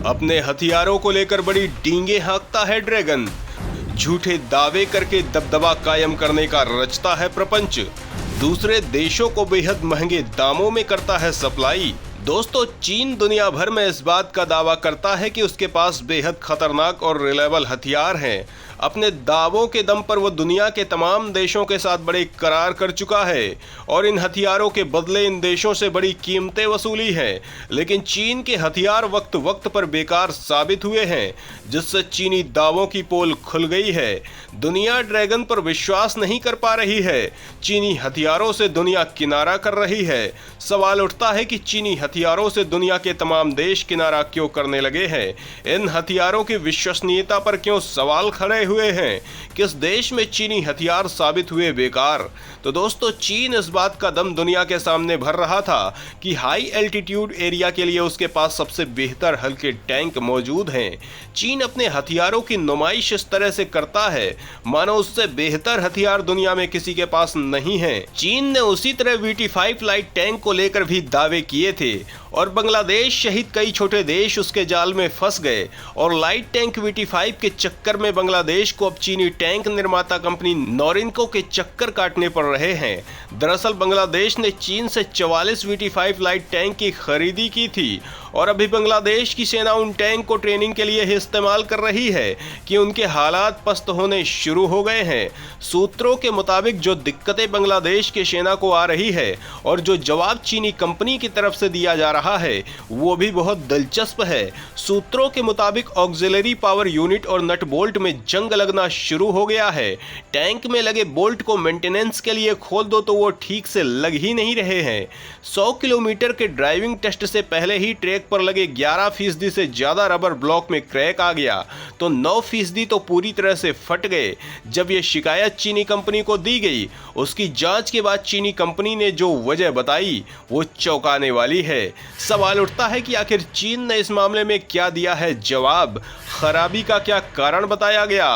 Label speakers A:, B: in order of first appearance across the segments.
A: अपने हथियारों को लेकर बड़ी डींगे हाँकता है ड्रैगन। झूठे दावे करके दबदबा कायम करने का रचता है प्रपंच। दूसरे देशों को बेहद महंगे दामों में करता है सप्लाई। दोस्तों, चीन दुनिया भर में इस बात का दावा करता है कि उसके पास बेहद खतरनाक और रिलायबल हथियार हैं। अपने दावों के दम पर वो दुनिया के तमाम देशों के साथ बड़े करार कर चुका है और इन हथियारों के बदले इन देशों से बड़ी कीमतें वसूली हैं। लेकिन चीन के हथियार वक्त वक्त पर बेकार साबित हुए हैं, जिससे चीनी दावों की पोल खुल गई है। दुनिया ड्रैगन पर विश्वास नहीं कर पा रही है। चीनी हथियारों से दुनिया किनारा कर रही है। सवाल उठता है कि चीनी हथियारों से दुनिया के तमाम देश किनारा क्यों करने लगे हैं? इन हथियारों की विश्वसनीयता पर क्यों सवाल खड़े हुए हैं? किस देश में चीनी हथियार साबित हुए बेकार? तो दोस्तों, चीन इस बात का दम दुनिया के सामने भर रहा था कि हाई एल्टीट्यूड एरिया के लिए उसके पास सबसे बेहतर हल्के टैंक मौजूद हैं। चीन अपने हथियारों की नुमाइश इस तरह से करता है मानो उससे बेहतर हथियार दुनिया में किसी के पास नहीं है। चीन ने उसी तरह VT-5 लाइट टैंक को लेकर भी दावे किए थे और बांग्लादेश सहित कई छोटे देश उसके जाल में फंस गए और लाइट टैंक VT-5 के चक्कर में बांग्लादेश को अब चीनी टैंक निर्माता कंपनी नोरिनको के चक्कर काटने पड़ रहे हैं। दरअसल बांग्लादेश ने चीन से 44 VT-5 लाइट टैंक की खरीदी की थी और अभी बांग्लादेश की सेना उन टैंक को ट्रेनिंग के लिए ही इस्तेमाल कर रही है कि उनके हालात पस्त होने शुरू हो गए हैं। सूत्रों के मुताबिक जो दिक्कतें बांग्लादेश की सेना को आ रही है और जो जवाब चीनी कंपनी की तरफ से दिया जा रहा है वो भी बहुत दिलचस्प है। सूत्रों के मुताबिक ऑक्सिलरी पावर यूनिट और नट बोल्ट में जंग लगना शुरू हो गया है। टैंक में लगे बोल्ट को मेंटेनेंस के लिए खोल दो तो वो ठीक से लग ही नहीं रहे हैं। 100 किलोमीटर के ड्राइविंग टेस्ट से पहले ही ट्रैक पर लगे 11% से ज्यादा रबर ब्लॉक में क्रैक आ गया तो 9% तो पूरी तरह से फट गए। जब ये शिकायत चीनी कंपनी को दी गई, उसकी जांच के बाद चीनी कंपनी ने जो वजह बताई वो चौंकाने वाली है। सवाल उठता है कि आखिर चीन ने इस मामले में क्या दिया है जवाब? खराबी का क्या कारण बताया गया?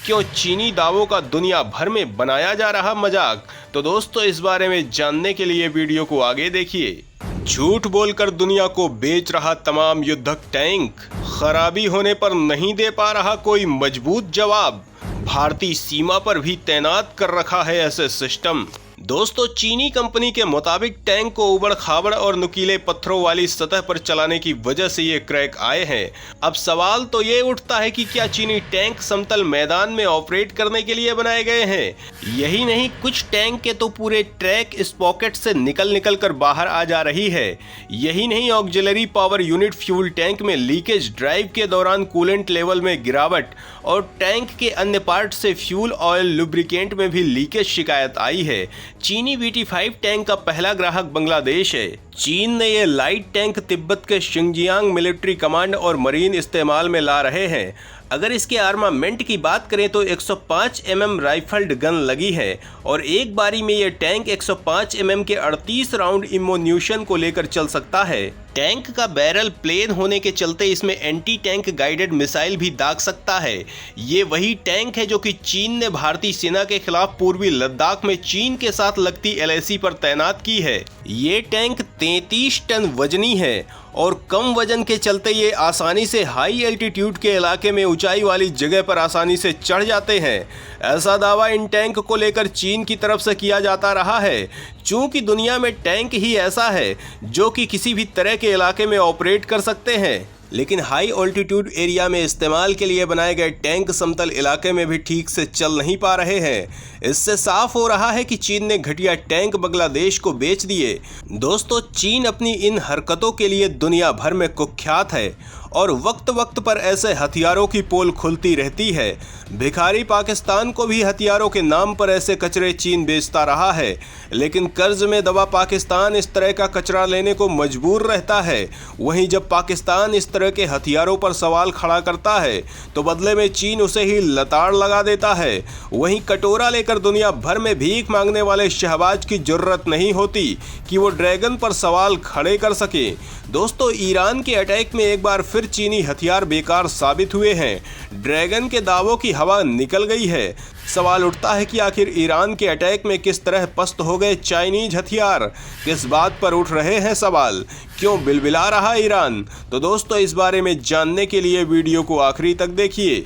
A: क्यों चीनी दावों का दुनिया भर में बनाया जा रहा मजाक? तो दोस्तों, इस बारे में जानने के लिए वीडियो को आगे देखिए। झूठ बोलकर दुनिया को बेच रहा तमाम युद्धक टैंक, खराबी होने पर नहीं दे पा रहा कोई मजबूत जवाब, भारतीय सीमा पर भी तैनात कर रखा है ऐसे सिस्टम। दोस्तों, चीनी कंपनी के मुताबिक टैंक को उबड़ खाबड़ और नुकीले पत्थरों वाली सतह पर चलाने की वजह से ये क्रैक आए हैं। अब सवाल तो ये उठता है कि क्या चीनी टैंक समतल मैदान में ऑपरेट करने के लिए बनाए गए हैं? यही नहीं, कुछ टैंक के तो पूरे ट्रैक इस पॉकेट से निकल कर बाहर आ जा रही है। यही नहीं, auxiliary power unit fuel tank में लीकेज, ड्राइव के दौरान कूलेंट लेवल में गिरावट और टैंक के अन्य पार्ट से फ्यूल ऑयल लुब्रिकेंट में भी लीकेज शिकायत आई है। चीनी VT-5 टैंक का पहला ग्राहक बांग्लादेश है। चीन ने ये लाइट टैंक तिब्बत के शिंजियांग मिलिट्री कमांड और मरीन इस्तेमाल में ला रहे हैं। अगर इसके आर्मामेंट की बात करें तो 105 mm राइफल्ड गन लगी है और एक बारी में ये टैंक 105 mm के 38 राउंड इमोन्यूशन को लेकर चल सकता है। टैंक का बैरल प्लेन होने के चलते इसमें एंटी टैंक गाइडेड मिसाइल भी दाग सकता है। ये वही टैंक है जो कि चीन ने भारतीय सेना के खिलाफ पूर्वी लद्दाख में चीन के साथ लगती LAC पर तैनात की है। ये टैंक 33 टन वजनी है और कम वजन के चलते ये आसानी से हाई एल्टीट्यूड के इलाके में ऊंचाई वाली जगह पर आसानी से चढ़ जाते हैं। ऐसा दावा इन टैंक को लेकर चीन की तरफ से किया जाता रहा है, चूंकि दुनिया में टैंक ही ऐसा है जो कि किसी भी तरह के इलाके में ऑपरेट कर सकते हैं। लेकिन हाई ऑल्टीट्यूड एरिया में इस्तेमाल के लिए बनाए गए टैंक समतल इलाके में भी ठीक से चल नहीं पा रहे हैं। इससे साफ हो रहा है कि चीन ने घटिया टैंक बांग्लादेश को बेच दिए। दोस्तों, चीन अपनी इन हरकतों के लिए दुनिया भर में कुख्यात है और वक्त वक्त पर ऐसे हथियारों की पोल खुलती रहती है। भिखारी पाकिस्तान को भी हथियारों के नाम पर ऐसे कचरे चीन बेचता रहा है, लेकिन कर्ज में दबा पाकिस्तान इस तरह का कचरा लेने को मजबूर रहता है। वहीं जब पाकिस्तान इस तरह के हथियारों पर सवाल खड़ा करता है तो बदले में चीन उसे ही लताड़ लगा देता है। वहीं कटोरा लेकर दुनिया भर में भीख मांगने वाले शहबाज की जरूरत नहीं होती कि वो ड्रैगन पर सवाल खड़े कर सके। दोस्तों, ईरान के अटैक में एक बार फिर चीनी हथियार बेकार साबित हुए हैं। ड्रैगन के दावों की हवा निकल गई है। सवाल उठता है कि आखिर ईरान के अटैक में किस तरह पस्त हो गए चाइनीज हथियार, किस बात पर उठ रहे हैं सवाल, क्यों बिलबिला रहा ईरान। तो दोस्तों इस बारे में जानने के लिए वीडियो को आखिरी तक देखिए।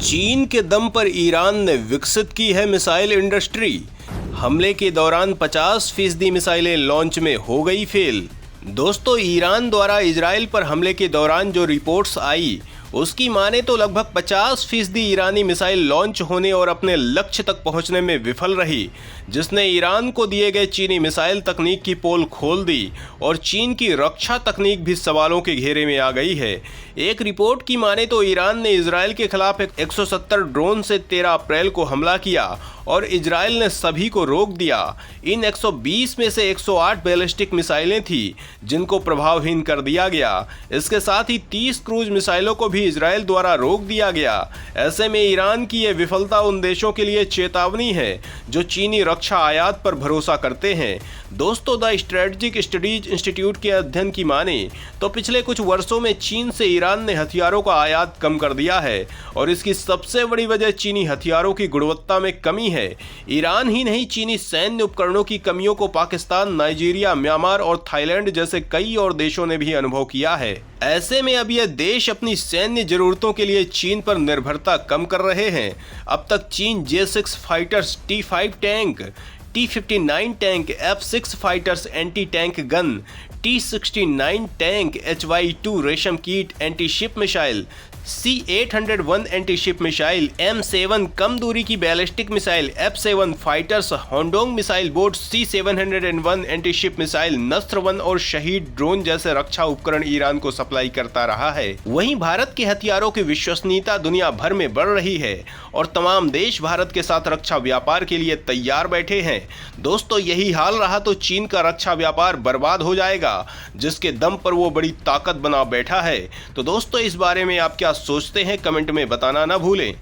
A: चीन के दम पर ईरान ने विकसित की है मिसाइल इंडस्ट्री। हमले के दौरान 50% मिसाइलें लॉन्च में हो गई फेल। दोस्तों ईरान द्वारा इजराइल पर हमले के दौरान जो रिपोर्ट्स आई उसकी माने तो लगभग 50% ईरानी मिसाइल लॉन्च होने और अपने लक्ष्य तक पहुंचने में विफल रही, जिसने ईरान को दिए गए चीनी मिसाइल तकनीक की पोल खोल दी और चीन की रक्षा तकनीक भी सवालों के घेरे में आ गई है। एक रिपोर्ट की माने तो ईरान ने इजराइल के खिलाफ 170 ड्रोन से 13 अप्रैल को हमला किया और इजराइल ने सभी को रोक दिया। इन 120 में से 108 बैलिस्टिक मिसाइलें थी जिनको प्रभावहीन कर दिया गया। इसके साथ ही 30 क्रूज मिसाइलों को भी इजराइल द्वारा रोक दिया गया। ऐसे में ईरान की यह विफलता उन देशों के लिए चेतावनी है जो चीनी रक्षा आयात पर भरोसा करते हैं। दोस्तों द स्ट्रेटेजिक स्टडीज इंस्टीट्यूट के अध्ययन की माने तो पिछले कुछ वर्षों में चीन से ईरान ने हथियारों का आयात कम कर दिया है और इसकी सबसे बड़ी वजह चीनी हथियारों की गुणवत्ता में कमी है। ईरान ही नहीं, चीनी सैन्य उपकरणों की कमियों को पाकिस्तान, नाइजीरिया, म्यांमार और थाईलैंड जैसे कई और देशों ने भी अनुभव किया है। ऐसे में अब यह देश अपनी सैन्य जरूरतों के लिए चीन पर निर्भरता कम कर रहे हैं। अब तक चीन J-6 fighters, T-5 tank, T-59 tank, F-6 fighters anti tank gun, T-69 tank, HY-2 रेशम कीट anti ship missile, C-801 anti ship missile, M7 कम दूरी की बैलिस्टिक मिसाइल, F-7 फाइटर्स, होंडोंग missile boat, C-701 anti ship missile, नस्र-1 और शहीद drone जैसे रक्षा उपकरण ईरान को सप्लाई करता रहा है। वहीं भारत के हथियारों की विश्वसनीयता दुनिया भर में बढ़ रही है और तमाम देश भारत के साथ रक्षा व्यापार के लिए तैयार बैठे हैं। दोस्तों यही हाल रहा तो चीन का रक्षा व्यापार बर्बाद हो जाएगा, जिसके दम पर वो बड़ी ताकत बना बैठा है। तो दोस्तों इस बारे में आप क्या सोचते हैं कमेंट में बताना ना भूलें।